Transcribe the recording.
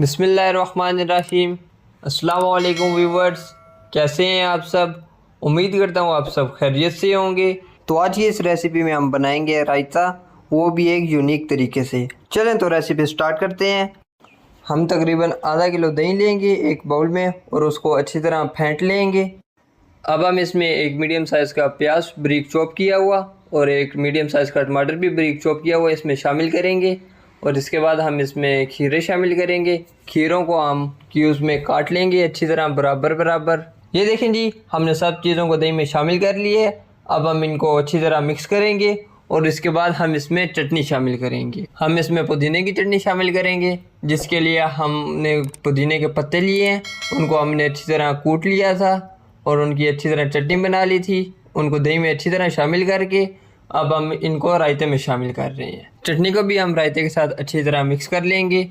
बिस्मिल्लाहिर्रहमानिर्रहीम। अस्सलाम वालेकुम व्यूवर्स, कैसे हैं आप सब। उम्मीद करता हूँ आप सब खैरियत से होंगे। तो आज की इस रेसिपी में हम बनाएंगे रायता, वो भी एक यूनिक तरीके से। चलें तो रेसिपी स्टार्ट करते हैं। हम तकरीबन आधा किलो दही लेंगे एक बाउल में और उसको अच्छी तरह फेंट लेंगे। अब हम इसमें एक मीडियम साइज़ का प्याज बारीक चॉप किया हुआ और एक मीडियम साइज़ का टमाटर भी बारीक चॉप किया हुआ इसमें शामिल करेंगे। और इसके बाद हम इसमें खीरे शामिल करेंगे। खीरों को हम क्यूब्स में काट लेंगे अच्छी तरह बराबर बराबर। ये देखें जी, हमने सब चीज़ों को दही में शामिल कर लिए है। अब हम इनको अच्छी तरह मिक्स करेंगे और इसके बाद हम इसमें चटनी शामिल करेंगे। हम इसमें पुदीने की चटनी शामिल करेंगे, जिसके लिए हमने पुदीने के पत्ते लिए हैं, उनको हमने अच्छी तरह कूट लिया था और उनकी अच्छी तरह चटनी बना ली थी। उनको दही में अच्छी तरह शामिल करके अब हम इनको रायते में शामिल कर रहे हैं। चटनी को भी हम रायते के साथ अच्छी तरह मिक्स कर लेंगे।